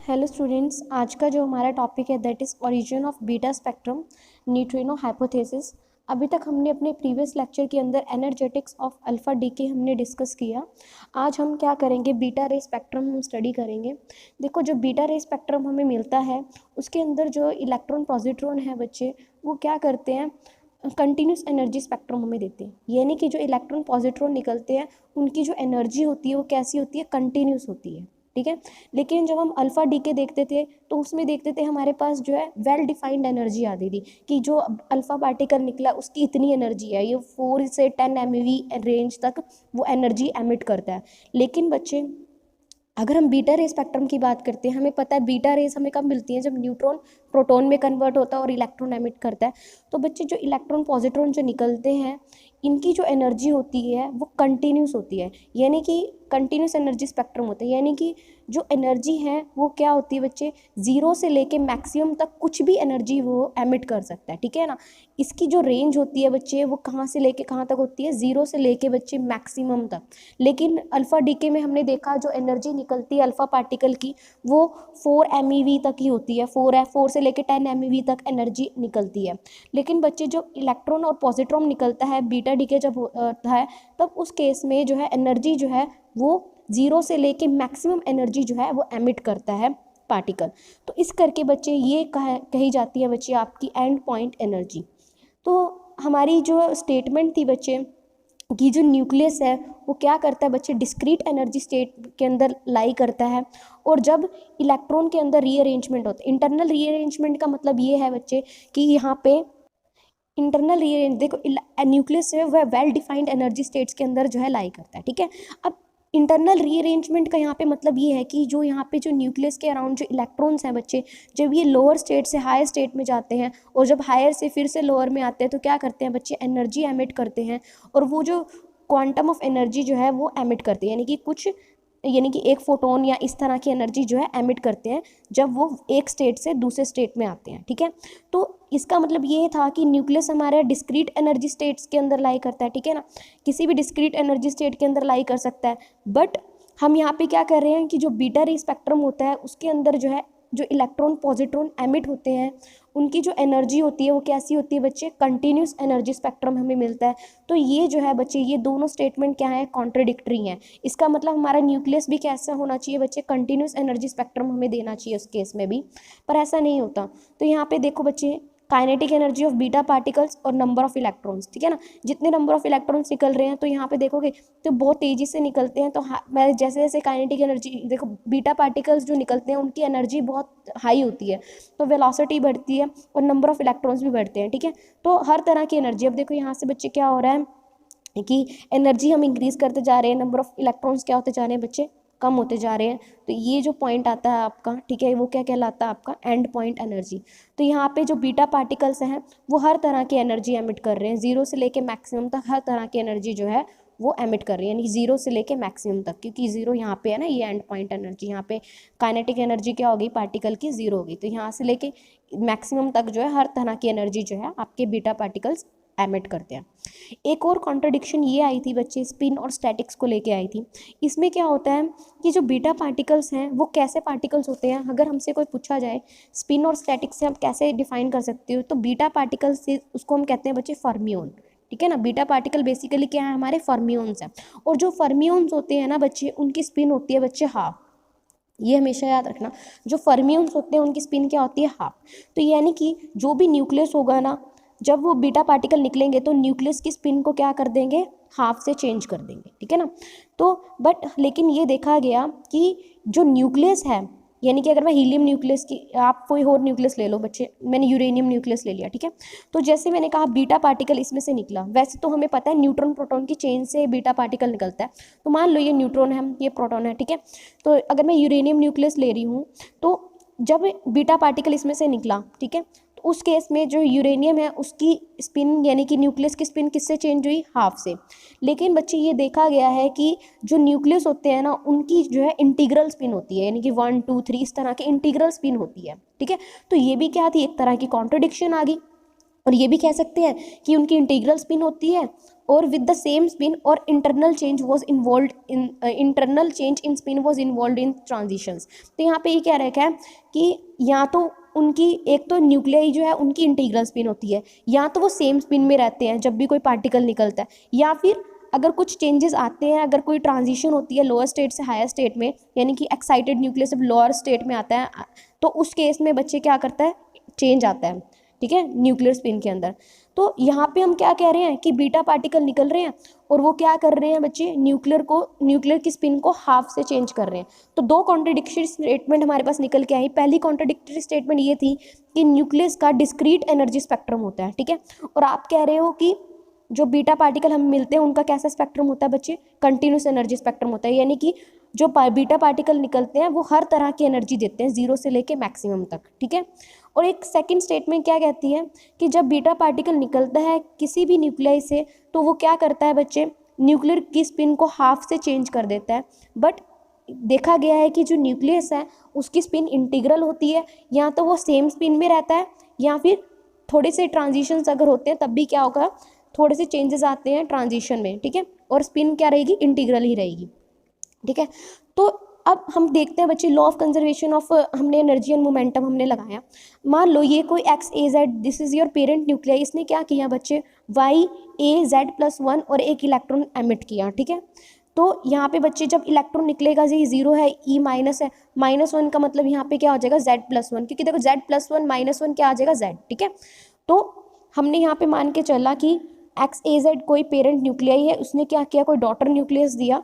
Hello students, आज का जो हमारा टॉपिक है that is origin of beta spectrum neutrino hypothesis. अभी तक हमने अपने प्रीवियस लेक्चर के अंदर एनर्जेटिक्स ऑफ अल्फ़ा डीके हमने डिस्कस किया। आज हम क्या करेंगे, बीटा रे स्पेक्ट्रम हम स्टडी करेंगे। देखो, जो बीटा रे स्पेक्ट्रम हमें मिलता है उसके अंदर जो इलेक्ट्रॉन पॉजिट्रॉन है बच्चे, वो क्या करते हैं, कंटिन्यूस एनर्जी स्पेक्ट्रम हमें देते हैं। यानी कि जो इलेक्ट्रॉन पॉजिट्रॉन निकलते हैं उनकी जो एनर्जी होती है वो कैसी होती है, कंटिन्यूस होती है, ठीक है। लेकिन जब हम अल्फ़ा डीके देखते थे तो उसमें देखते थे हमारे पास जो है वेल डिफाइंड एनर्जी आती थी कि जो अल्फ़ा पार्टिकल निकला उसकी इतनी एनर्जी है, ये 4 से 10 MeV रेंज तक वो एनर्जी एमिट करता है। लेकिन बच्चे, अगर हम बीटा रे स्पेक्ट्रम की बात करते हैं, हमें पता है बीटा रेज हमें कब मिलती हैं, जब न्यूट्रॉन प्रोटॉन में कन्वर्ट होता है और इलेक्ट्रॉन एमिट करता है। तो बच्चे, जो इलेक्ट्रॉन पॉजिट्रॉन जो निकलते हैं इनकी जो एनर्जी होती है वो कंटिन्यूस होती है, यानी कि कंटिन्यूस एनर्जी स्पेक्ट्रम होता है। यानी कि जो एनर्जी है वो क्या होती है बच्चे, जीरो से लेके मैक्सिमम तक कुछ भी एनर्जी वो एमिट कर सकता है, ठीक है ना। इसकी जो रेंज होती है बच्चे वो कहाँ से लेके कहाँ तक होती है, जीरो से लेके बच्चे मैक्सिमम तक। लेकिन अल्फ़ा डीके में हमने देखा जो एनर्जी निकलती है अल्फ़ा पार्टिकल की वो 4 MeV तक ही होती है, 4 से लेके 10 MeV तक एनर्जी निकलती है। लेकिन बच्चे, जो इलेक्ट्रॉन और पॉजिट्रॉन निकलता है बीटा डीके जब होता है तब उस केस में जो है एनर्जी जो है वो जीरो से लेके मैक्सिमम एनर्जी जो है वो एमिट करता है पार्टिकल। तो इस करके बच्चे ये कही जाती है बच्चे आपकी एंड पॉइंट एनर्जी। तो हमारी जो स्टेटमेंट थी बच्चे कि जो न्यूक्लियस है वो क्या करता है बच्चे, डिस्क्रीट एनर्जी स्टेट के अंदर लाई करता है। और जब इलेक्ट्रॉन के अंदर रीअरेंजमेंट होता है, इंटरनल रीअरेंजमेंट का मतलब ये है बच्चे कि यहाँ पे इंटरनल रीअरेंज, देखो न्यूक्लियस है वह वेल डिफाइंड एनर्जी स्टेट्स के अंदर जो है लाई करता है, ठीक है। अब इंटरनल रीअरेंजमेंट का यहाँ पे मतलब ये है कि जो यहाँ पे जो न्यूक्लियस के अराउंड जो इलेक्ट्रॉन्स हैं बच्चे, जब ये लोअर स्टेट से हायर स्टेट में जाते हैं और जब हायर से फिर से लोअर में आते हैं तो क्या करते हैं बच्चे, एनर्जी एमिट करते हैं। और वो जो क्वांटम ऑफ एनर्जी जो है वो एमिट करते हैं, यानी कि एक फोटोन या इस तरह की एनर्जी जो है एमिट करते हैं जब वो एक स्टेट से दूसरे स्टेट में आते हैं, ठीक है। तो इसका मतलब ये था कि न्यूक्लियस हमारे डिस्क्रीट एनर्जी स्टेट्स के अंदर लाई करता है, ठीक है ना, किसी भी डिस्क्रीट एनर्जी स्टेट के अंदर लाई कर सकता है। बट हम यहाँ पे क्या कर रहे हैं कि जो बीटा रे स्पेक्ट्रम होता है उसके अंदर जो है जो इलेक्ट्रॉन पॉजिट्रॉन एमिट होते हैं उनकी जो एनर्जी होती है वो कैसी होती है बच्चे, कंटिन्यूस एनर्जी स्पेक्ट्रम हमें मिलता है। तो ये जो है बच्चे, ये दोनों स्टेटमेंट क्या है, कॉन्ट्रडिक्टरी हैं। इसका मतलब हमारा न्यूक्लियस भी कैसा होना चाहिए बच्चे, कंटिन्यूस एनर्जी स्पेक्ट्रम हमें देना चाहिए उस केस में भी, पर ऐसा नहीं होता। तो यहाँ पे देखो बच्चे, kinetic energy of beta particles और नंबर ऑफ इलेक्ट्रॉन्स, ठीक है ना, जितने नंबर ऑफ इलेक्ट्रॉन्स निकल रहे हैं तो यहाँ पे देखोगे तो बहुत तेज़ी से निकलते हैं। तो मैं जैसे जैसे काइनेटिक एनर्जी, देखो बीटा पार्टिकल्स जो निकलते हैं उनकी एनर्जी बहुत हाई होती है तो वेलोसिटी बढ़ती है और नंबर ऑफ इलेक्ट्रॉन्स भी बढ़ते हैं, ठीक है। तो हर तरह की एनर्जी, अब देखो यहाँ से बच्चे क्या हो रहा है कि एनर्जी हम इंक्रीज करते जा रहे हैं, नंबर ऑफ इलेक्ट्रॉन्स क्या होते जा रहे हैं बच्चे, कम होते जा रहे हैं। तो ये जो पॉइंट आता है आपका, ठीक है, वो क्या कहलाता है आपका, एंड पॉइंट एनर्जी। तो यहाँ पे जो बीटा पार्टिकल्स हैं वो हर तरह की एनर्जी एमिट कर रहे हैं, जीरो से लेके मैक्सिमम तक हर तरह की एनर्जी जो है वो एमिट कर रही है, यानी जीरो से लेके मैक्सिमम तक, क्योंकि जीरो यहाँ पे है ना, ये एंड पॉइंट एनर्जी, यहाँ पे काइनेटिक एनर्जी क्या होगी, पार्टिकल की जीरो होगी। तो यहाँ से लेके मैक्सिमम तक जो है हर तरह की एनर्जी जो है आपके बीटा पार्टिकल्स एमिट करते हैं। एक और कॉन्ट्रडिक्शन ये आई थी बच्चे, स्पिन और स्टैटिक्स को लेके आई थी। इसमें क्या होता है कि जो बीटा पार्टिकल्स हैं वो कैसे पार्टिकल्स होते हैं, अगर हमसे कोई पूछा जाए स्पिन और स्टैटिक्स से आप कैसे डिफाइन कर सकते हो, तो बीटा पार्टिकल्स से उसको हम कहते हैं बच्चे फर्मियोन, ठीक है ना। बीटा पार्टिकल बेसिकली क्या है, हमारे फर्मियोन्स हैं। और जो फर्मियोन्स होते हैं ना बच्चे, उनकी स्पिन होती है बच्चे हाफ। ये हमेशा याद रखना, जो फर्मियोन्स होते हैं उनकी स्पिन क्या होती है, हाफ। तो यानी कि जो भी न्यूक्लियस होगा ना, जब वो बीटा पार्टिकल निकलेंगे तो न्यूक्लियस की स्पिन को क्या कर देंगे, हाफ से चेंज कर देंगे, ठीक है ना। तो बट लेकिन ये देखा गया कि जो न्यूक्लियस है, यानी कि अगर मैं हीलियम न्यूक्लियस की, आप कोई और न्यूक्लियस ले लो बच्चे, मैंने यूरेनियम न्यूक्लियस ले लिया, ठीक है। तो जैसे मैंने कहा बीटा पार्टिकल इसमें से निकला, वैसे तो हमें पता है न्यूट्रॉन प्रोटॉन की चेन से बीटा पार्टिकल निकलता है। तो मान लो ये न्यूट्रॉन है, ये प्रोटॉन है, ठीक है। तो अगर मैं यूरेनियम न्यूक्लियस ले रही हूँ तो जब बीटा पार्टिकल इसमें से निकला, ठीक है, तो उस केस में जो यूरेनियम है उसकी स्पिन, यानी कि न्यूक्लियस की स्पिन किससे चेंज हुई, हाफ से। लेकिन बच्चे ये देखा गया है कि जो न्यूक्लियस होते हैं ना उनकी जो है इंटीग्रल स्पिन होती है, यानी कि 1 2 3 इस तरह की इंटीग्रल स्पिन होती है, ठीक है। तो ये भी क्या थी, एक तरह की कॉन्ट्रडिक्शन आ गई। और ये भी कह सकते हैं कि उनकी इंटीग्रल स्पिन होती है और विद द सेम स्पिन, और internal change in spin was involve in transitions. तो यहाँ पे ये कह रखा है कि या तो उनकी एक तो न्यूक्लियाई जो है उनकी इंटीग्रल स्पिन होती है, या तो वो सेम स्पिन में रहते हैं जब भी कोई पार्टिकल निकलता है, या फिर अगर कुछ चेंजेस आते हैं, अगर कोई ट्रांजिशन होती है लोअर स्टेट से हायर स्टेट में, यानी कि एक्साइटेड न्यूक्लियस जब लोअर स्टेट में आता है तो उस केस में बच्चे क्या करता है, चेंज आता है, ठीक है, न्यूक्लियर स्पिन के अंदर। तो यहाँ पे हम क्या कह रहे हैं कि बीटा पार्टिकल निकल रहे हैं और वो क्या कर रहे हैं बच्चे, न्यूक्लियर की स्पिन को हाफ से चेंज कर रहे हैं। तो दो कॉन्ट्रडिक्टरी स्टेटमेंट हमारे पास निकल के आई। पहली कॉन्ट्रडिक्टरी स्टेटमेंट ये थी कि न्यूक्लियस का डिस्क्रीट एनर्जी स्पेक्ट्रम होता है, ठीक है, और आप कह रहे हो कि जो बीटा पार्टिकल हमें मिलते हैं उनका कैसा स्पेक्ट्रम होता है बच्चे, कंटिन्यूस एनर्जी स्पेक्ट्रम होता है, यानी कि जो बीटा पार्टिकल निकलते हैं वो हर तरह की एनर्जी देते हैं, जीरो से लेके मैक्सिमम तक, ठीक है। और एक सेकंड स्टेटमेंट क्या कहती है कि जब बीटा पार्टिकल निकलता है किसी भी न्यूक्लियाई से तो वो क्या करता है बच्चे, न्यूक्लियर की स्पिन को हाफ से चेंज कर देता है। बट देखा गया है कि जो न्यूक्लियस है उसकी स्पिन इंटीग्रल होती है, या तो वो सेम स्पिन में रहता है, या फिर थोड़े से ट्रांजिशंस अगर होते हैं तब भी क्या होगा, थोड़े से चेंजेस आते हैं ट्रांजिशन में, ठीक है, और स्पिन क्या रहेगी, इंटीग्रल ही रहेगी, ठीक है। तो अब हम देखते हैं बच्चे लॉ ऑफ कंजर्वेशन ऑफ, हमने एनर्जी एंड मोमेंटम हमने लगाया। मान लो ये कोई x A Z, this is your parent nuclei, इसने क्या किया बच्चे, वाई ए जेड प्लस 1 और एक इलेक्ट्रॉन एमिट किया, ठीक है। तो यहाँ पे बच्चे जब इलेक्ट्रॉन निकलेगा, ये जीरो है, ई माइनस है, -1 का मतलब यहाँ पे क्या हो जाएगा, जेड प्लस 1, क्योंकि देखो जेड प्लस 1 -1 क्या आ जाएगा, जेड, ठीक है। तो हमने यहाँ पे मान के चला कि एक्स ए जेड कोई पेरेंट न्यूक्लियाई है, उसने क्या किया, कोई डॉटर न्यूक्लियस दिया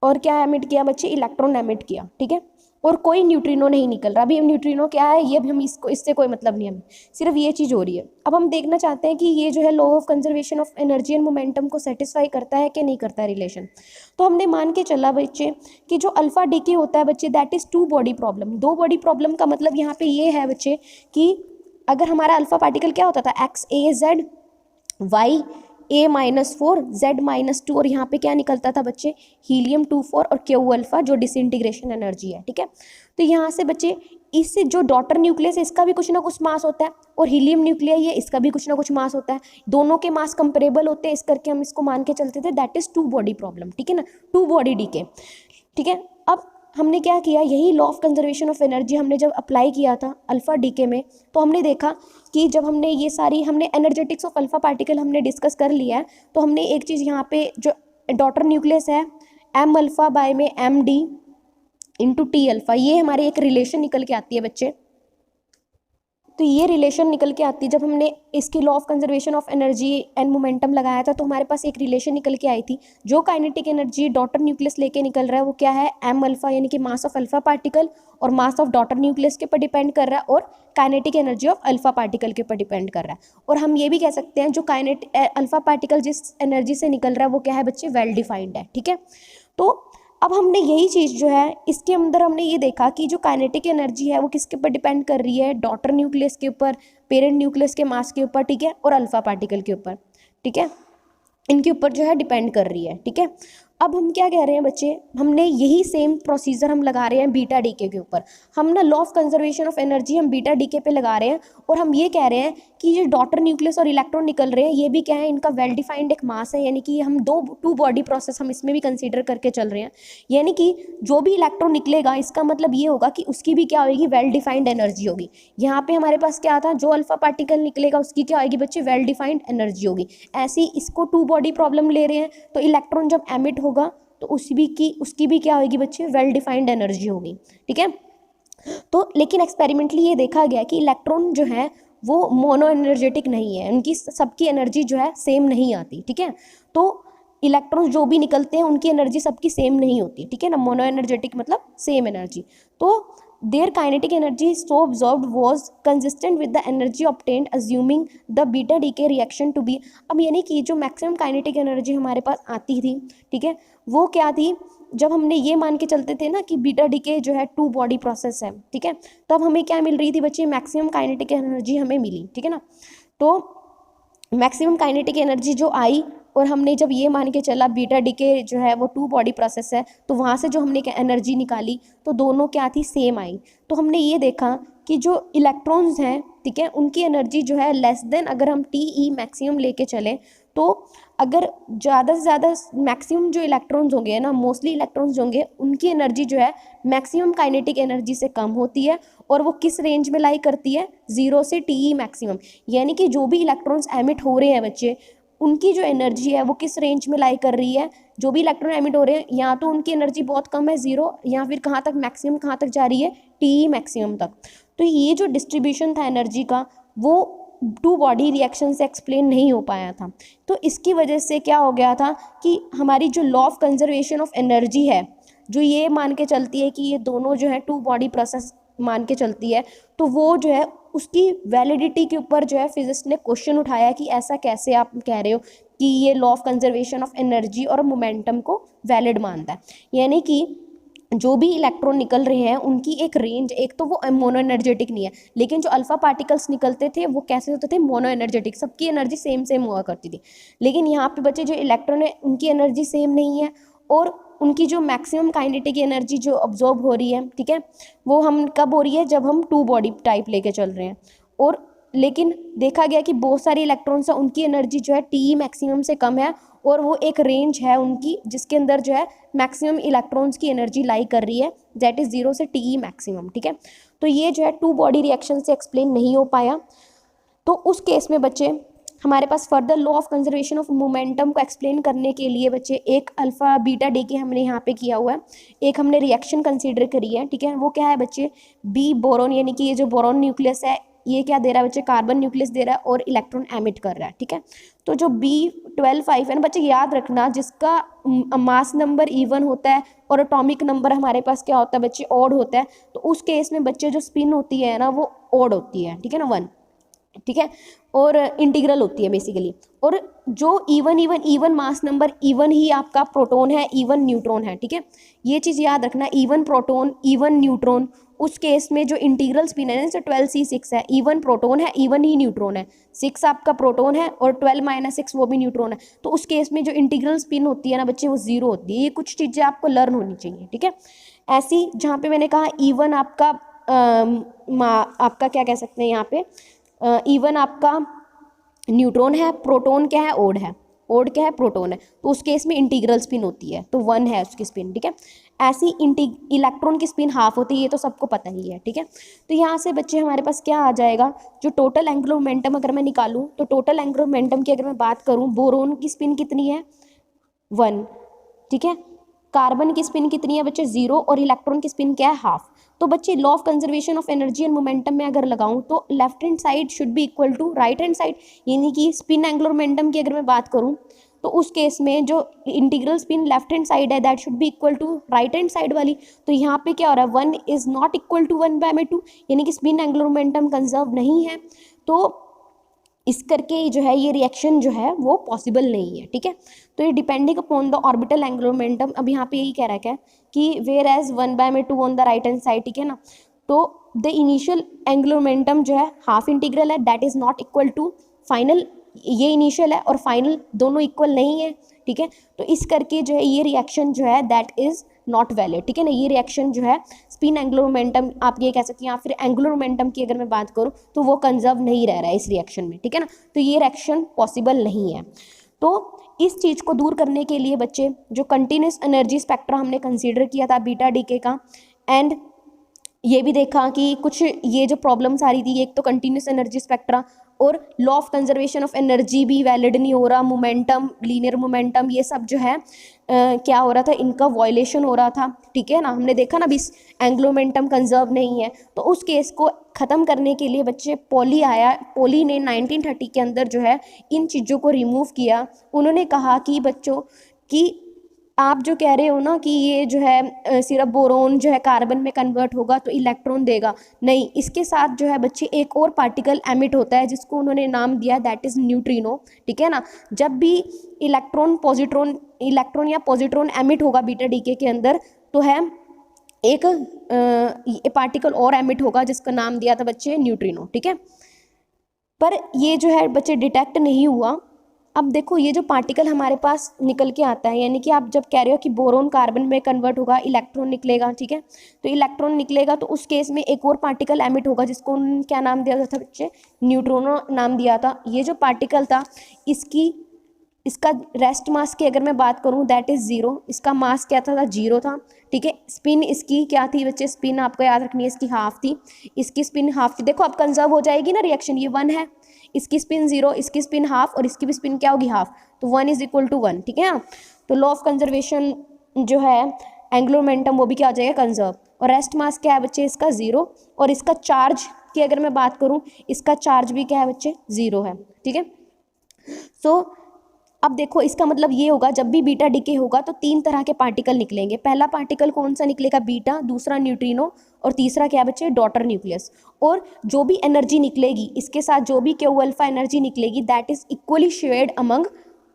और क्या एमिट किया बच्चे, इलेक्ट्रॉन एमिट किया, ठीक है, और कोई न्यूट्रिनो नहीं निकल रहा। अभी न्यूट्रिनो क्या है ये भी हम इससे कोई मतलब नहीं, हमें सिर्फ ये चीज़ हो रही है। अब हम देखना चाहते हैं कि ये जो है law of conservation of energy and momentum को सेटिस्फाई करता है कि नहीं करता है रिलेशन। तो हमने मान के चला बच्चे कि जो अल्फा डीके होता है बच्चे, that is two body problem. दो बॉडी प्रॉब्लम का मतलब यहाँ पे ये है बच्चे कि अगर हमारा अल्फा पार्टिकल क्या होता था, एक्स ए जेड वाई ए -4 जेड -2, और यहाँ पे क्या निकलता था बच्चे, हीलियम 24 और क्यू अल्फा जो डिसइंटीग्रेशन एनर्जी है, ठीक है। तो यहाँ से बच्चे इससे जो डॉटर न्यूक्लियस है इसका भी कुछ ना कुछ मास होता है, और हीलियम न्यूक्लियाई है इसका भी कुछ ना कुछ मास होता है, दोनों के मास कंपेरेबल होते हैं, इस करके हम इसको मान के चलते थे that is two body problem, ठीक है ना, टू बॉडी डीके, ठीक है। अब हमने क्या किया, यही law of conservation of energy हमने जब अप्लाई किया था अल्फा डीके में, तो हमने देखा कि जब हमने ये सारी हमने एनर्जेटिक्स ऑफ अल्फा पार्टिकल हमने डिस्कस कर लिया है, तो हमने एक चीज़ यहाँ पे जो डॉटर न्यूक्लियस है एम अल्फा बाय में M D into T alpha, ये हमारी एक रिलेशन निकल के आती है बच्चे। तो ये रिलेशन निकल के आती है, जब हमने इसकी law of conservation of energy and momentum लगाया था तो हमारे पास एक रिलेशन निकल के आई थी, जो काइनेटिक एनर्जी डॉटर न्यूक्लियस लेके निकल रहा है वो क्या है, एम अल्फा, यानी कि मास ऑफ अल्फा पार्टिकल और मास ऑफ डॉटर न्यूक्लियस के ऊपर डिपेंड कर रहा है, और kinetic energy of alpha particle के ऊपर डिपेंड कर रहा है। और हम ये भी कह सकते हैं जो अल्फा पार्टिकल जिस एनर्जी से निकल रहा है वो क्या है बच्चे, वेल डिफाइंड है, ठीक है। तो अब हमने यही चीज़ जो है इसके अंदर हमने ये देखा कि जो काइनेटिक एनर्जी है वो किसके ऊपर डिपेंड कर रही है, डॉटर न्यूक्लियस के ऊपर, पेरेंट न्यूक्लियस के मास के ऊपर, ठीक है, और अल्फा पार्टिकल के ऊपर, ठीक है, इनके ऊपर जो है डिपेंड कर रही है, ठीक है। अब हम क्या कह रहे हैं बच्चे, हमने यही सेम प्रोसीजर हम लगा रहे हैं बीटा डीके के ऊपर। हम ना law of conservation of energy हम बीटा डीके पे लगा रहे हैं, और हम ये कह रहे हैं कि ये डॉटर न्यूक्लियस और इलेक्ट्रॉन निकल रहे हैं, ये भी क्या है, इनका वेल डिफाइंड एक मास है, यानी कि हम टू बॉडी प्रोसेस हम इसमें भी कंसिडर करके चल रहे हैं, यानी कि जो भी इलेक्ट्रॉन निकलेगा इसका मतलब ये होगा कि उसकी भी क्या होगी, वेल डिफाइंड एनर्जी होगी। यहाँ पे हमारे पास क्या था, जो अल्फा पार्टिकल निकलेगा उसकी क्या होगी बच्चे, वेल डिफाइंड एनर्जी होगी। ऐसे ही इसको टू बॉडी प्रॉब्लम ले रहे हैं, तो इलेक्ट्रॉन जब एमिट होगा तो उसकी भी क्या होगी बच्चे, वेल डिफाइंड एनर्जी होगी, ठीक है। तो लेकिन एक्सपेरिमेंटली ये देखा गया कि इलेक्ट्रॉन जो है वो मोनो एनर्जेटिक नहीं है, उनकी सबकी एनर्जी जो है सेम नहीं आती, ठीक है। तो इलेक्ट्रॉन्स जो भी निकलते हैं उनकी एनर्जी सबकी सेम नहीं होती, ठीक है ना, मोनो एनर्जेटिक मतलब सेम एनर्जी। तो their kinetic energy so absorbed was consistent with the energy obtained assuming the beta decay reaction to be, अब यानी कि जो मैक्सिमम काइनेटिक एनर्जी हमारे पास आती थी, ठीक है, वो क्या थी, जब हमने ये मान के चलते थे ना कि बीटा डीके जो है टू बॉडी प्रोसेस है, ठीक है, तब हमें क्या मिल रही थी बच्चे, मैक्सिमम काइनेटिक एनर्जी हमें मिली, ठीक है ना। तो मैक्सिमम काइनेटिक एनर्जी जो आई और हमने जब ये मान के चला बीटा डीके जो है वो टू बॉडी प्रोसेस है, तो वहाँ से जो हमने एनर्जी निकाली तो दोनों क्या थी, सेम आई। तो हमने ये देखा कि जो इलेक्ट्रॉन्स हैं, ठीक है, उनकी एनर्जी जो है लेस देन, अगर हम TE मैक्सिमम लेके चलें तो अगर ज़्यादा से ज़्यादा मैक्सिमम जो इलेक्ट्रॉन्स होंगे ना, मोस्टली इलेक्ट्रॉन्स होंगे, उनकी एनर्जी जो है मैक्सिमम काइनेटिक एनर्जी से कम होती है। और वो किस रेंज में लाई करती है, 0 से TE मैक्सिमम। यानी कि जो भी इलेक्ट्रॉन्स एमिट हो रहे हैं बच्चे, उनकी जो एनर्जी है वो किस रेंज में लाई कर रही है, जो भी इलेक्ट्रॉन एमिट हो रहे हैं, या तो उनकी एनर्जी बहुत कम है 0, या फिर कहाँ तक मैक्सिमम, कहाँ तक जा रही है, TE मैक्सिमम तक। तो ये जो डिस्ट्रीब्यूशन था एनर्जी का, वो टू बॉडी रिएक्शन से एक्सप्लेन नहीं हो पाया था। तो इसकी वजह से क्या हो गया था कि हमारी जो law of conservation of energy है, जो ये मान के चलती है कि ये दोनों जो है टू बॉडी प्रोसेस मान के चलती है, तो वो जो है उसकी वैलिडिटी के ऊपर जो है फिजिक्स ने क्वेश्चन उठाया कि ऐसा कैसे आप कह रहे हो कि ये law of conservation of energy और मोमेंटम को वैलिड मानता है। यानी कि जो भी इलेक्ट्रॉन निकल रहे हैं उनकी एक रेंज, एक तो वो मोनो एनर्जेटिक नहीं है, लेकिन जो अल्फा पार्टिकल्स निकलते थे वो कैसे होते थे, मोनो एनर्जेटिक, सबकी एनर्जी सेम सेम हुआ करती थी। लेकिन यहाँ पे बच्चे जो इलेक्ट्रॉन है उनकी एनर्जी सेम नहीं है, और उनकी जो मैक्सिमम काइनेटिक एनर्जी जो ऑब्जॉर्ब हो रही है, ठीक है, वो हम कब हो रही है, जब हम टू बॉडी टाइप लेके चल रहे हैं। और लेकिन देखा गया कि बहुत सारे इलेक्ट्रॉन्स हैं, उनकी एनर्जी जो है TE मैक्सिमम से कम है, और वो एक रेंज है उनकी जिसके अंदर जो है मैक्सिमम इलेक्ट्रॉन्स की एनर्जी लाई कर रही है, दैट इज़ 0 से TE मैक्सिमम, ठीक है। तो ये जो है टू बॉडी रिएक्शन से एक्सप्लेन नहीं हो पाया। तो उस केस में बच्चे हमारे पास further law of conservation of momentum को एक्सप्लेन करने के लिए बच्चे एक अल्फा बीटा डीके हमने यहाँ पे किया हुआ है, एक हमने रिएक्शन कंसीडर करी है, ठीक है। वो क्या है बच्चे, बी बोरोन, यानी कि ये जो बोरोन न्यूक्लियस है ये क्या दे रहा है बच्चे, कार्बन न्यूक्लियस दे रहा है और इलेक्ट्रॉन एमिट कर रहा है, ठीक है। तो जो B12 है ना बच्चे, याद रखना जिसका मास नंबर इवन होता है और एटॉमिक नंबर हमारे पास क्या होता है बच्चे, ऑड होता है, तो उस केस में बच्चे जो स्पिन होती है ना वो ऑड होती है, ठीक है ना, 1, ठीक है, और इंटीग्रल होती है बेसिकली। और जो even mass number, even he आपका प्रोटॉन है, इवन न्यूट्रॉन है, ठीक है। ये चीज़ याद रखना, इवन प्रोटॉन इवन न्यूट्रॉन, उस केस में जो इंटीग्रल स्पिन है जैसे 12C6 है, इवन प्रोटॉन है इवन ही न्यूट्रॉन है, 6 आपका प्रोटॉन है और 12 - 6 वो भी न्यूट्रॉन है, तो उस केस में जो इंटीग्रल स्पिन होती है ना बच्चे वो 0 होती है। ये कुछ चीज़ें आपको लर्न होनी चाहिए, ठीक है। ऐसी जहाँ पे मैंने कहा इवन आपका आपका क्या कह सकते हैं यहाँ पे, इवन आपका न्यूट्रॉन है, प्रोटॉन क्या है, ओड है, ओड क्या है, प्रोटॉन है, तो उस केस में इंटीग्रल स्पिन होती है, तो 1 है उसकी स्पिन, ठीक है। ऐसी इलेक्ट्रॉन की स्पिन हाफ होती है, ये तो सबको पता ही है, ठीक है। तो यहाँ से बच्चे हमारे पास क्या आ जाएगा, जो टोटल एंगुलर मोमेंटम अगर मैं निकालूँ, तो टोटल एंगुलर मोमेंटम की अगर मैं बात करूँ, बोरोन की स्पिन कितनी है, 1, ठीक है। कार्बन की स्पिन कितनी है बच्चे, 0, और इलेक्ट्रॉन की स्पिन क्या है, हाफ। तो बच्चे law of conservation of energy and momentum में अगर लगाऊं तो left hand side should be equal to right hand side, यानी कि स्पिन एंगुलर मोमेंटम की अगर मैं बात करूं तो उस केस में जो integral spin left hand side है that should be equal to right hand side वाली। तो यहाँ पे क्या हो रहा है, 1 इज नॉट इक्वल टू 1/2, यानी कि स्पिन एंगुलर मोमेंटम कंजर्व नहीं है, तो इस करके जो है ये रिएक्शन जो है वो पॉसिबल नहीं है, ठीक है। तो ये depending upon the orbital angular momentum, अब यहाँ पे यही कह रहा है क्या कि whereas 1/2 on the right hand side, ठीक है ना। तो द इनिशियल एंगुलर मोमेंटम जो है हाफ इंटीग्रल है, that is not equal to final, ये इनिशियल है और फाइनल दोनों इक्वल नहीं है, ठीक है। तो इस करके जो है ये रिएक्शन जो है दैट इज नॉट वैलिड, ठीक है ना। ये रिएक्शन जो है स्पिन एंगुलर मोमेंटम आप ये कह सकते हैं, या फिर एंगुलर मोमेंटम की अगर मैं बात करूँ तो वो कंजर्व नहीं रह रहा है इस रिएक्शन में, ठीक है ना। तो ये रिएक्शन पॉसिबल नहीं है। तो इस चीज़ को दूर करने के लिए बच्चे जो कंटिन्यूस एनर्जी स्पेक्ट्रा हमने कंसीडर किया था बीटा डीके का, एंड ये भी देखा कि कुछ ये जो प्रॉब्लम्स आ रही थी, एक तो कंटिन्यूस एनर्जी स्पेक्ट्रा और law of conservation of energy भी वैलिड नहीं हो रहा, मोमेंटम, लीनियर मोमेंटम, ये सब जो है क्या हो रहा था, इनका वॉयलेशन हो रहा था, ठीक है ना। हमने देखा ना, अभी एंगुलर मोमेंटम कंजर्व नहीं है। तो उस केस को ख़त्म करने के लिए बच्चे पॉली आया, पॉली ने 1930 के अंदर जो है इन चीज़ों को रिमूव किया। उन्होंने कहा कि बच्चों कि आप जो कह रहे हो ना कि ये जो है सिर्फ बोरोन जो है कार्बन में कन्वर्ट होगा तो इलेक्ट्रॉन देगा, नहीं, इसके साथ जो है बच्चे एक और पार्टिकल एमिट होता है जिसको उन्होंने नाम दिया दैट इज़ न्यूट्रिनो, ठीक है ना। जब भी इलेक्ट्रॉन या पॉजिट्रॉन एमिट होगा बीटा डीके के अंदर, तो है एक पार्टिकल और एमिट होगा जिसका नाम दिया था बच्चे न्यूट्रिनो, ठीक है। पर ये जो है बच्चे डिटेक्ट नहीं हुआ, अब देखो ये जो पार्टिकल हमारे पास निकल के आता है, यानी कि आप जब कह रहे हो कि बोरोन कार्बन में कन्वर्ट होगा, इलेक्ट्रॉन निकलेगा, ठीक है, तो इलेक्ट्रॉन निकलेगा तो उस केस में एक और पार्टिकल एमिट होगा जिसको उन्होंने क्या नाम दिया था बच्चे, न्यूट्रॉनो नाम दिया था। ये जो पार्टिकल था इसका रेस्ट मास की अगर मैं बात करूं दैट इज 0, इसका मास क्या था 0 था, ठीक है। स्पिन इसकी क्या थी बच्चे, स्पिन आपको याद रखनी है इसकी हाफ थी, इसकी स्पिन हाफ थी। देखो अब कंजर्व हो जाएगी ना रिएक्शन, ये 1 है, इसकी स्पिन 0, इसकी स्पिन हाफ और इसकी भी स्पिन क्या होगी हाफ, तो 1 इज इक्वल टू 1, ठीक है ना। तो लॉ ऑफ कंजर्वेशन जो है एंगुलर मोमेंटम वो भी क्या हो जाएगा कंजर्व। और रेस्ट मास क्या है बच्चे इसका 0, और इसका चार्ज की अगर मैं बात करूँ इसका चार्ज भी क्या है बच्चे 0 है, ठीक है। सो अब देखो इसका मतलब ये होगा जब भी बीटा डिके होगा तो 3 तरह के पार्टिकल निकलेंगे। पहला पार्टिकल कौन सा निकलेगा, बीटा, दूसरा न्यूट्रिनो, और तीसरा क्या बच्चे डॉटर न्यूक्लियस। और जो भी एनर्जी निकलेगी इसके साथ जो भी क्यू अल्फा एनर्जी निकलेगी that is equally shared among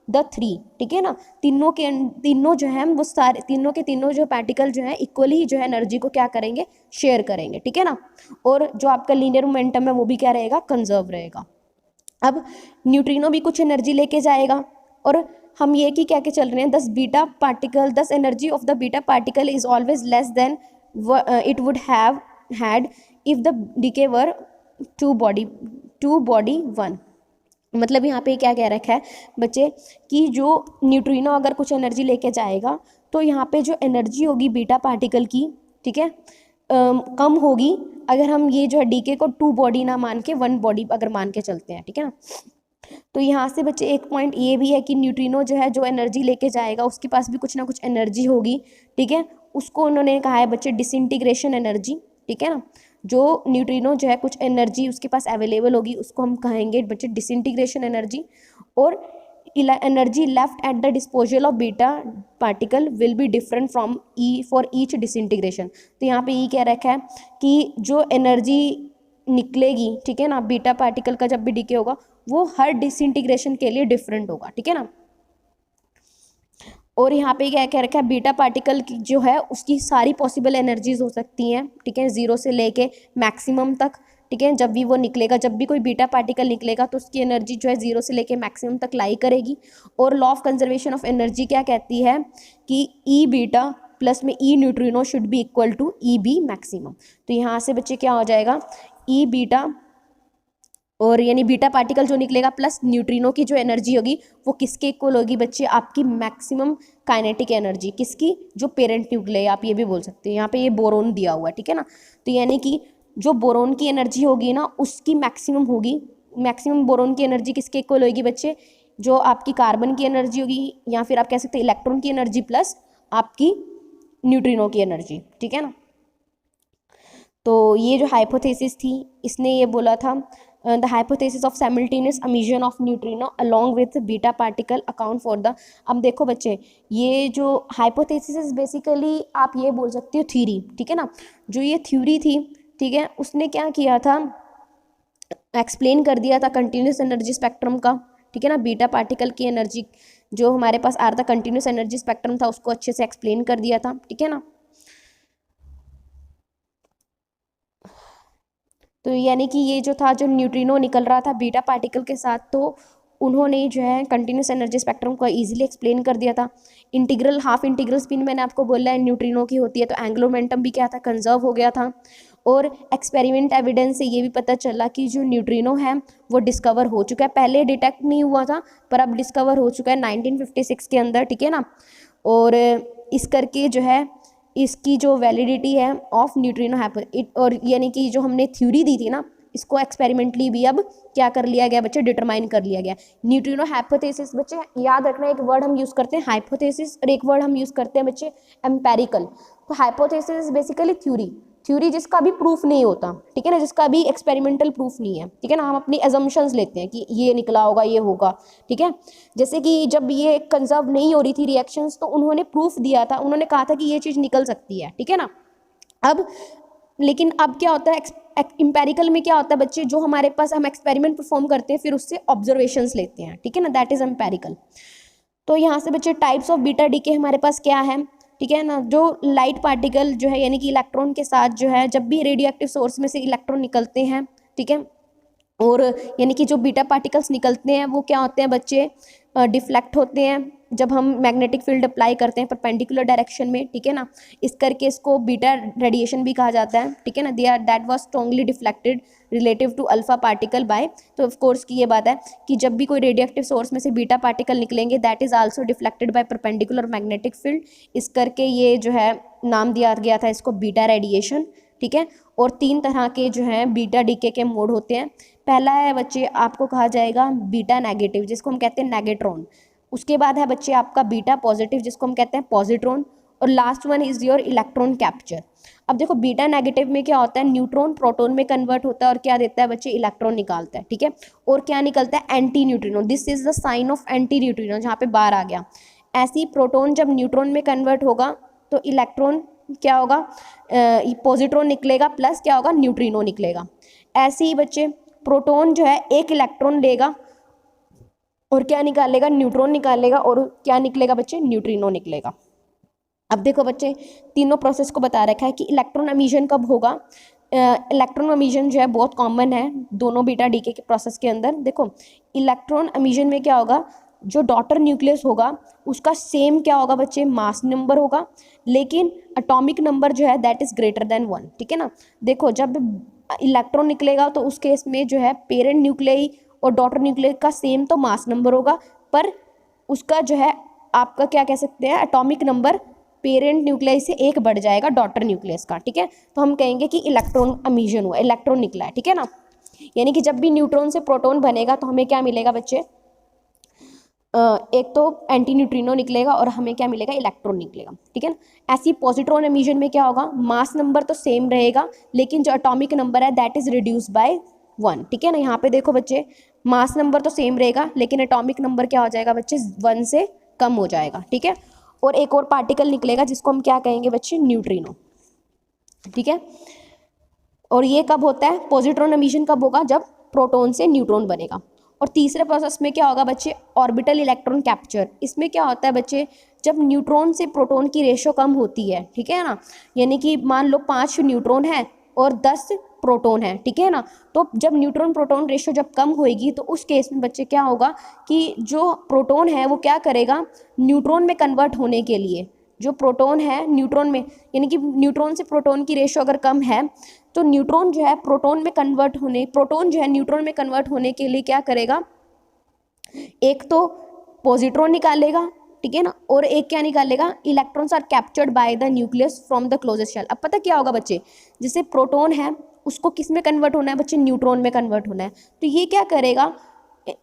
the 3, ठीक है ना। तीनों जो है वो सारे तीनों जो पार्टिकल जो है इक्वली जो है एनर्जी को क्या करेंगे, शेयर करेंगे, ठीक है ना। और जो आपका लीनियर मोमेंटम है वो भी क्या रहेगा, कंजर्व रहेगा। अब न्यूट्रिनो भी कुछ एनर्जी लेके जाएगा, और हम ये कि क्या के चल रहे हैं, 10 energy of the beta particle is always less than it would have had if the decay were two body 1। मतलब यहाँ पे क्या कह रखा है बच्चे कि जो न्यूट्रिनो अगर कुछ एनर्जी लेके जाएगा तो यहाँ पे जो एनर्जी होगी बीटा पार्टिकल की, ठीक है, कम होगी अगर हम ये जो है डीके को 2 बॉडी ना मान के 1 बॉडी अगर मान के चलते हैं, ठीक है ना। तो यहाँ से बच्चे एक पॉइंट ये भी है कि न्यूट्रिनो जो है जो एनर्जी लेके जाएगा उसके पास भी कुछ ना कुछ एनर्जी होगी, ठीक है। उसको उन्होंने कहा है बच्चे डिसइंटीग्रेशन एनर्जी, ठीक है ना। जो न्यूट्रिनो जो है कुछ एनर्जी उसके पास अवेलेबल होगी उसको हम कहेंगे बच्चे डिसइंटीग्रेशन एनर्जी। और energy left at the disposal of beta particle will be different from E for each disintegration. तो यहाँ पे ये कह रखा है कि जो एनर्जी निकलेगी, ठीक है ना, बीटा पार्टिकल का जब भी डीके होगा वो हर डिसइंटीग्रेशन के लिए डिफरेंट होगा, ठीक है ना। और यहाँ पे क्या कह रखा है, बीटा पार्टिकल की जो है उसकी सारी पॉसिबल एनर्जीज हो सकती हैं, ठीक है, 0 से लेके मैक्सिमम तक, ठीक है। जब भी वो निकलेगा, जब भी कोई बीटा पार्टिकल निकलेगा तो उसकी एनर्जी जो है 0 से लेके मैक्सिमम तक लाई करेगी। और law of conservation of energy क्या कहती है कि ई बीटा प्लस में E neutrino should be equal to E B maximum. तो यहाँ से बच्चे क्या हो जाएगा, ई बीटा और यानी बीटा पार्टिकल जो निकलेगा प्लस न्यूट्रिनो की जो एनर्जी होगी वो किसके इक्वल होगी बच्चे, आपकी मैक्सिमम काइनेटिक एनर्जी, किसकी, जो पेरेंट न्यूक्लियस आप ये भी बोल सकते हैं। यहाँ पे ये बोरोन दिया हुआ है, ठीक है ना। तो यानी कि जो बोरोन की एनर्जी होगी ना उसकी मैक्सिमम होगी, मैक्सिमम बोरोन की एनर्जी किसके इक्वल होगी बच्चे, जो आपकी कार्बन की एनर्जी होगी या फिर आप कह सकते हैं इलेक्ट्रॉन की एनर्जी प्लस आपकी न्यूट्रिनो की एनर्जी, ठीक है ना। तो ये जो हाइपोथेसिस थी इसने ये बोला था the hypothesis of simultaneous emission of neutrino along with beta particle account for the। अब देखो बच्चे ये जो हाइपोथेसिस बेसिकली आप ये बोल सकते हो थ्योरी, ठीक है ना। जो ये थ्योरी थी, ठीक है, उसने क्या किया था, एक्सप्लेन कर दिया था कंटिन्यूस एनर्जी स्पेक्ट्रम का, ठीक है ना। बीटा पार्टिकल की एनर्जी जो हमारे पास आ रहा था कंटिन्यूस एनर्जी स्पेक्ट्रम था उसको अच्छे से एक्सप्लेन कर दिया था, ठीक है ना। तो यानी कि ये जो था जो न्यूट्रिनो निकल रहा था बीटा पार्टिकल के साथ, तो उन्होंने जो है कंटिन्यूस एनर्जी स्पेक्ट्रम को इजीली एक्सप्लेन कर दिया था। इंटीग्रल हाफ इंटीग्रल स्पिन मैंने आपको बोला है न्यूट्रिनो की होती है, तो एंगुलर मोमेंटम भी क्या था, कंजर्व हो गया था। और एक्सपेरिमेंट एविडेंस से ये भी पता चला कि जो न्यूट्रिनो है वो डिस्कवर हो चुका है, पहले डिटेक्ट नहीं हुआ था पर अब डिस्कवर हो चुका है 1956 के अंदर, ठीक है ना। और इस करके जो है इसकी जो वैलिडिटी है ऑफ न्यूट्रिनो और यानी कि जो हमने थ्योरी दी थी ना इसको एक्सपेरिमेंटली भी अब क्या कर लिया गया बच्चे, डिटरमाइन कर लिया गया। न्यूट्रिनो हाइपोथेसिस बच्चे याद रखना, एक वर्ड हम यूज़ करते हैं हाइपोथेसिस और एक वर्ड हम यूज़ करते हैं बच्चे एम्पेरिकल। तो हाइपोथेसिस बेसिकली थ्योरी जिसका भी प्रूफ नहीं होता, ठीक है ना, जिसका भी एक्सपेरिमेंटल प्रूफ नहीं है, ठीक है ना। हम अपनी एजम्पशंस लेते हैं कि ये निकला होगा, ये होगा, ठीक है। जैसे कि जब ये कंजर्व नहीं हो रही थी रिएक्शंस तो उन्होंने प्रूफ दिया था, उन्होंने कहा था कि ये चीज़ निकल सकती है, ठीक है ना। अब लेकिन अब क्या होता है एम्पेरिकल में, क्या होता है बच्चे, जो हमारे पास हम एक्सपेरिमेंट परफॉर्म करते हैं फिर उससे ऑब्जर्वेशंस लेते हैं, ठीक है ना, दैट इज एम्पेरिकल। तो यहाँ से बच्चे टाइप्स ऑफ बीटा डीके हमारे पास क्या है, ठीक है ना। जो लाइट पार्टिकल जो है यानी कि इलेक्ट्रॉन के साथ जो है जब भी रेडियो एक्टिव सोर्स में से इलेक्ट्रॉन निकलते हैं, ठीक है, और यानी कि जो बीटा पार्टिकल्स निकलते हैं वो क्या होते हैं बच्चे, डिफ्लेक्ट होते हैं जब हम मैग्नेटिक फील्ड अप्लाई करते हैं परपेंडिकुलर डायरेक्शन में, ठीक है ना। इस करके इसको बीटा रेडिएशन भी कहा जाता है, ठीक है ना। They are that was strongly deflected relative to alpha particle by, तो ऑफ कोर्स की ये बात है कि जब भी कोई रेडियोएक्टिव सोर्स में से बीटा पार्टिकल निकलेंगे that is also deflected by perpendicular magnetic field. इस करके ये जो है नाम दिया गया था इसको बीटा रेडिएशन, ठीक है। और 3 तरह के जो हैं बीटा डीके के मोड होते हैं। पहला है बच्चे आपको कहा जाएगा बीटा नेगेटिव, जिसको हम कहते हैं नेगेट्रॉन। उसके बाद है बच्चे आपका बीटा पॉजिटिव, जिसको हम कहते हैं पॉजिट्रॉन। और last one is your electron capture. अब देखो बीटा नेगेटिव में क्या होता है, न्यूट्रॉन प्रोटॉन में कन्वर्ट होता है और क्या देता है बच्चे, इलेक्ट्रॉन निकालता है, ठीक है। और क्या निकलता है, anti neutrino. This is the sign of anti neutrino, जहाँ पे बार आ गया। ऐसे ही प्रोटॉन जब न्यूट्रॉन में कन्वर्ट होगा तो इलेक्ट्रॉन क्या होगा, पॉजिट्रॉन निकलेगा प्लस क्या होगा, न्यूट्रिनो निकलेगा। ऐसे ही बच्चे प्रोटॉन जो है एक इलेक्ट्रॉन लेगा और क्या निकालेगा, न्यूट्रॉन निकालेगा, और क्या निकलेगा बच्चे, न्यूट्रिनो निकलेगा। अब देखो बच्चे तीनों प्रोसेस को बता रखा है कि इलेक्ट्रॉन एमिशन कब होगा। इलेक्ट्रॉन एमिशन जो है बहुत कॉमन है दोनों बीटा डीके के प्रोसेस के अंदर। देखो इलेक्ट्रॉन एमिशन में क्या होगा, जो डॉटर न्यूक्लियस होगा उसका सेम क्या होगा बच्चे, मास नंबर होगा, लेकिन एटॉमिक नंबर जो है दैट इज ग्रेटर देन 1, ठीक है ना। देखो जब इलेक्ट्रॉन निकलेगा तो उस केस में जो है पेरेंट न्यूक्लियस और डॉटर न्यूक्लियस का सेम तो मास नंबर होगा, पर उसका जो है आपका क्या कह सकते हैं, एटॉमिक नंबर पेरेंट न्यूक्लियस से एक बढ़ जाएगा डॉटर न्यूक्लियस का, ठीक है। तो हम कहेंगे कि इलेक्ट्रॉन एमिशन हुआ, इलेक्ट्रॉन निकला है, ठीक है ना। यानी कि जब भी न्यूट्रॉन से प्रोटॉन बनेगा तो हमें क्या मिलेगा बच्चे, एक तो एंटी न्यूट्रिनो निकलेगा और हमें क्या मिलेगा, इलेक्ट्रॉन निकलेगा, ठीक है ना। ऐसी पॉजिट्रॉन एमिशन में क्या होगा, मास नंबर तो सेम रहेगा लेकिन जो एटॉमिक नंबर है दैट इज रिड्यूस बाय 1, ठीक है ना। यहाँ पे देखो बच्चे मास नंबर तो सेम रहेगा लेकिन एटॉमिक नंबर क्या हो जाएगा बच्चे, 1 से कम हो जाएगा, ठीक है। और एक और पार्टिकल निकलेगा जिसको हम क्या कहेंगे बच्चे, न्यूट्रिनो, ठीक है। और ये कब होता है, पॉजिट्रॉन एमिशन कब होगा, जब प्रोटॉन से न्यूट्रॉन बनेगा। और तीसरे प्रोसेस में क्या होगा बच्चे, ऑर्बिटल इलेक्ट्रॉन कैप्चर। इसमें क्या होता है बच्चे, जब न्यूट्रॉन से प्रोटॉन की रेशो कम होती है, ठीक है ना। यानी कि मान लो 5 न्यूट्रॉन है और 10 प्रोटॉन है, ठीक है ना। तो जब न्यूट्रॉन प्रोटॉन रेशो जब कम होएगी तो उस केस में बच्चे क्या होगा कि जो प्रोटॉन है वो क्या करेगा, न्यूट्रॉन में कन्वर्ट होने के लिए, जो प्रोटॉन है न्यूट्रॉन में, यानी कि न्यूट्रॉन से प्रोटॉन की रेशो अगर कम है तो न्यूट्रॉन जो है प्रोटॉन में कन्वर्ट होने, प्रोटॉन जो है न्यूट्रॉन में कन्वर्ट होने के लिए क्या करेगा, एक तो पॉजिट्रॉन निकालेगा, ठीक है ना, और एक क्या निकालेगा, electrons are captured by the nucleus from the closest shell. अब पता क्या होगा बच्चे, जैसे प्रोटॉन है उसको किस में कन्वर्ट होना है बच्चे, न्यूट्रॉन में कन्वर्ट होना है। तो ये क्या करेगा,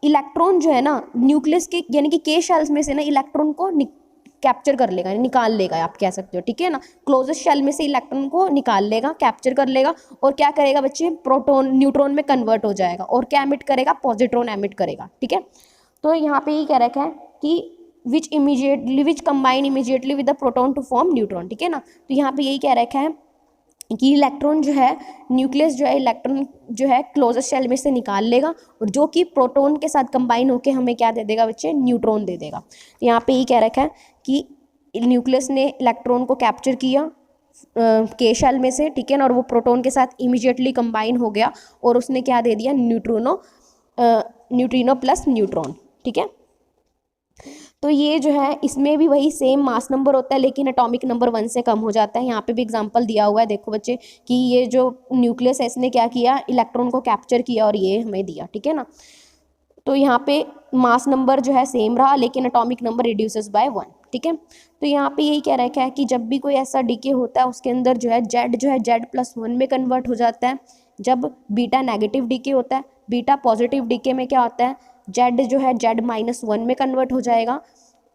इलेक्ट्रॉन जो है ना न्यूक्लियस के यानी कि के शेल्स में से ना इलेक्ट्रॉन को कैप्चर कर लेगा, निकाल लेगा आप कह सकते हो, ठीक है ना। क्लोजेस्ट शेल में से इलेक्ट्रॉन को निकाल लेगा, कैप्चर कर लेगा, और क्या करेगा बच्चे, प्रोटॉन न्यूट्रॉन में कन्वर्ट हो जाएगा और क्या एमिट करेगा, पॉजिट्रॉन एमिट करेगा, ठीक है। तो यहाँ पे ये कह रखा है कि which combine immediately with the proton to form neutron, ठीक है ना। तो यहाँ पे यही कह रखा है कि इलेक्ट्रॉन जो है, न्यूक्लियस जो है इलेक्ट्रॉन जो है क्लोजेस्ट शेल में से निकाल लेगा और जो कि प्रोटॉन के साथ कंबाइन होकर हमें क्या दे देगा बच्चे, न्यूट्रॉन दे देगा। तो यहाँ पे ये कह रखा है कि न्यूक्लियस ने इलेक्ट्रॉन को कैप्चर किया के शेल में से, ठीक है ना, और वो प्रोटॉन के साथ इमीडिएटली कंबाइन हो गया और उसने क्या दे दिया, न्यूट्रिनो प्लस न्यूट्रॉन, ठीक है। तो ये जो है इसमें भी वही सेम मास नंबर होता है लेकिन एटॉमिक नंबर 1 से कम हो जाता है। यहाँ पे भी एग्जांपल दिया हुआ है, देखो बच्चे कि ये जो न्यूक्लियस है इसने क्या किया, इलेक्ट्रॉन को कैप्चर किया और ये हमें दिया, ठीक है ना। तो यहाँ पे मास नंबर जो है सेम रहा लेकिन एटॉमिक नंबर रिड्यूसेस बाय 1, ठीक है। तो यहाँ पे यही कह रखा है कि जब भी कोई ऐसा डीके होता है उसके अंदर जो है Z+1 में कन्वर्ट हो जाता है। जब बीटा नेगेटिव डीके होता है, बीटा पॉजिटिव डीके में क्या होता है, Z जो है Z-1 में कन्वर्ट हो जाएगा।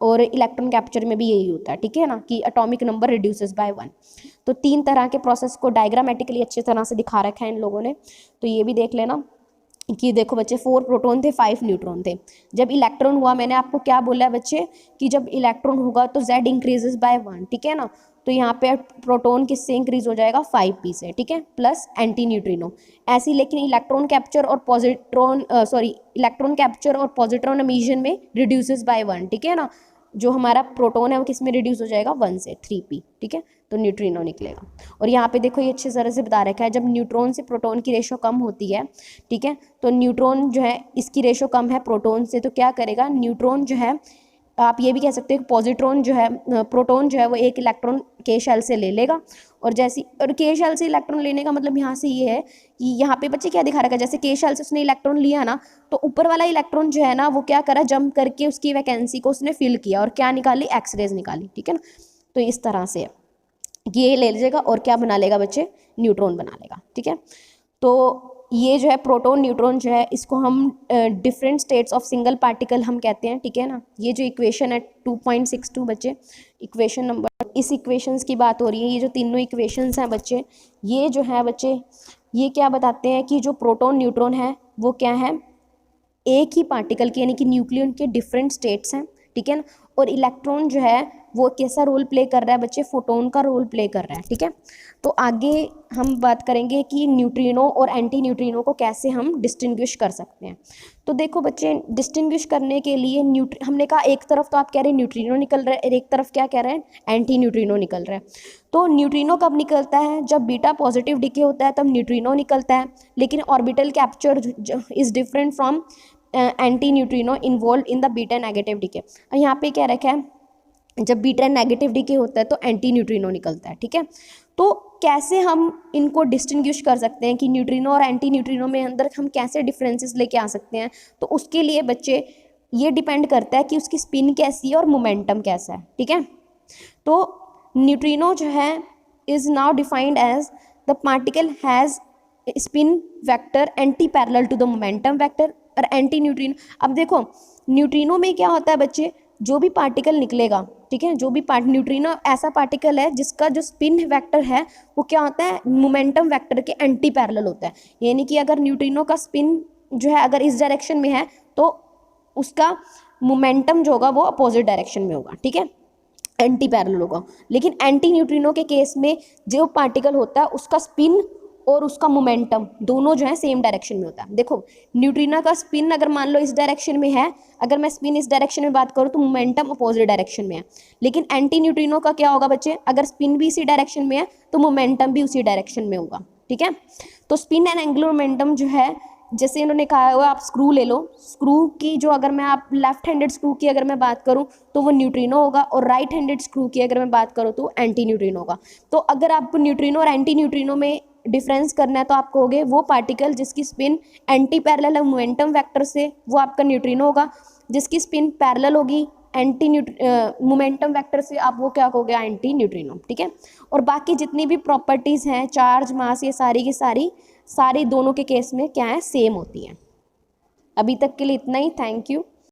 और इलेक्ट्रॉन कैप्चर में भी यही होता है, ठीक है ना, कि एटॉमिक नंबर रिड्यूसेस बाय 1। तो 3 तरह के प्रोसेस को डायग्रामेटिकली अच्छी तरह से दिखा रखा है इन लोगों ने। तो ये भी देख लेना कि देखो बच्चे 4 प्रोटॉन थे, 5 न्यूट्रॉन थे। जब इलेक्ट्रॉन हुआ, मैंने आपको क्या बोला है बच्चे कि जब इलेक्ट्रॉन होगा तो Z इंक्रीजेस बाय 1, ठीक है ना। तो यहाँ पे प्रोटॉन किससे इंक्रीज हो जाएगा, 5p से, ठीक है, प्लस एंटी न्यूट्रिनो। ऐसी लेकिन इलेक्ट्रॉन कैप्चर और इलेक्ट्रॉन कैप्चर और पॉजिट्रॉन एमिशन में रिड्यूसेस बाय 1, ठीक है ना। जो हमारा प्रोटॉन है वो किस में रिड्यूस हो जाएगा, 1 से 3p, ठीक है, तो न्यूट्रिनो निकलेगा। और यहाँ पे देखो ये अच्छी तरह से बता रखा है, जब न्यूट्रॉन से प्रोटॉन की रेशो कम होती है, ठीक है, तो न्यूट्रॉन जो है इसकी रेशो कम है प्रोटॉन से, तो क्या करेगा न्यूट्रॉन जो है, आप ये भी कह सकते हो पॉजिट्रॉन जो है, प्रोटॉन जो है वो एक इलेक्ट्रॉन के शेल से ले लेगा, और जैसी और के शेल से इलेक्ट्रॉन लेने का मतलब यहाँ से ये है कि यहाँ पे बच्चे क्या दिखा रखा है, जैसे के शेल से उसने इलेक्ट्रॉन लिया ना, तो ऊपर वाला इलेक्ट्रॉन जो है ना वो क्या करा, जंप करके उसकी वैकेंसी को उसने फिल किया और क्या निकाली, एक्सरेज निकाली, ठीक है ना। तो इस तरह से ये ले लीजिएगा और क्या बना लेगा बच्चे, न्यूट्रॉन बना लेगा, ठीक है। तो ये जो है प्रोटॉन न्यूट्रॉन जो है इसको हम different states of single particle हम कहते हैं, ठीक है ना। ये जो इक्वेशन है 2.62 बच्चे, इक्वेशन नंबर, इस इक्वेशंस की बात हो रही है। ये जो तीनों इक्वेशंस हैं बच्चे, ये जो है बच्चे ये क्या बताते हैं कि जो प्रोटॉन न्यूट्रॉन है वो क्या है, एक ही पार्टिकल के यानी कि न्यूक्लियन के डिफरेंट स्टेट्स हैं, ठीक है ना। और इलेक्ट्रॉन जो है वो कैसा रोल प्ले कर रहा है बच्चे, फोटोन का रोल प्ले कर रहा है, ठीक है। तो आगे हम बात करेंगे कि न्यूट्रिनो और एंटी न्यूट्रिनो को कैसे हम डिस्टिंग्विश कर सकते हैं। तो देखो बच्चे, डिस्टिंग्विश करने के लिए हमने कहा एक तरफ तो आप कह रहे हैं न्यूट्रिनो निकल रहा है और एक तरफ क्या कह रहे हैं, एंटी न्यूट्रिनो निकल रहा है। तो न्यूट्रिनो कब निकलता है, जब बीटा पॉजिटिव डिके होता है तब न्यूट्रिनो निकलता है, लेकिन orbital capture is different from anti neutrino involve in the beta negative decay. यहाँ पे क्या रखा है, जब बीटा नेगेटिव डिके होता है तो एंटी न्यूट्रिनो निकलता है, ठीक है। तो कैसे हम इनको डिस्टिंग्विश कर सकते हैं कि न्यूट्रिनो और एंटी न्यूट्रिनो में अंदर हम कैसे डिफरेंसेस लेके आ सकते हैं, तो उसके लिए बच्चे ये डिपेंड करता है कि उसकी स्पिन कैसी है और मोमेंटम कैसा है, ठीक है। तो न्यूट्रिनो जो है is now defined as the particle has spin vector anti parallel to the momentum vector. और एंटी न्यूट्रिनो, अब देखो न्यूट्रिनो में क्या होता है बच्चे, जो भी पार्टिकल निकलेगा, ठीक है, जो भी न्यूट्रिनो ऐसा पार्टिकल है जिसका जो स्पिन वेक्टर है वो क्या होता है, मोमेंटम वेक्टर के एंटी पैरेलल होता है। यानी कि अगर न्यूट्रिनो का स्पिन जो है अगर इस डायरेक्शन में है तो उसका मोमेंटम जो होगा वो अपोजिट डायरेक्शन में होगा, ठीक है, एंटी पैरेलल होगा। लेकिन एंटी न्यूट्रिनो के केस में जो पार्टिकल होता है उसका स्पिन और उसका मोमेंटम दोनों जो है सेम डायरेक्शन में होता है। देखो न्यूट्रिनो का स्पिन अगर मान लो इस डायरेक्शन में है, अगर मैं स्पिन इस डायरेक्शन में बात करूँ तो मोमेंटम अपोजिट डायरेक्शन में है। लेकिन एंटी न्यूट्रिनो का क्या होगा बच्चे, अगर स्पिन भी इसी डायरेक्शन में है तो मोमेंटम भी उसी डायरेक्शन में होगा, ठीक है। तो स्पिन एंड एंगुलर मोमेंटम जो है, जैसे इन्होंने कहा हुआ आप स्क्रू ले लो, स्क्रू की जो अगर मैं आप लेफ्ट हैंडेड स्क्रू की अगर मैं बात करूं तो वो न्यूट्रिनो होगा, और राइट हैंडेड स्क्रू की अगर मैं बात करूं तो एंटी न्यूट्रिनो होगा। तो अगर आपको न्यूट्रिनो और एंटी न्यूट्रिनो में डिफरेंस करना है तो आप कहोगे वो पार्टिकल जिसकी स्पिन एंटी पैरेलल है मोमेंटम वेक्टर से वो आपका न्यूट्रिनो होगा, जिसकी स्पिन पैरेलल होगी एंटी मोमेंटम वेक्टर से आप वो क्या कहोगे, एंटी न्यूट्रिनो, ठीक है। और बाकी जितनी भी प्रॉपर्टीज़ हैं, चार्ज, मास, ये सारी की सारी दोनों के केस में क्या है, सेम होती हैं। अभी तक के लिए इतना ही, थैंक यू।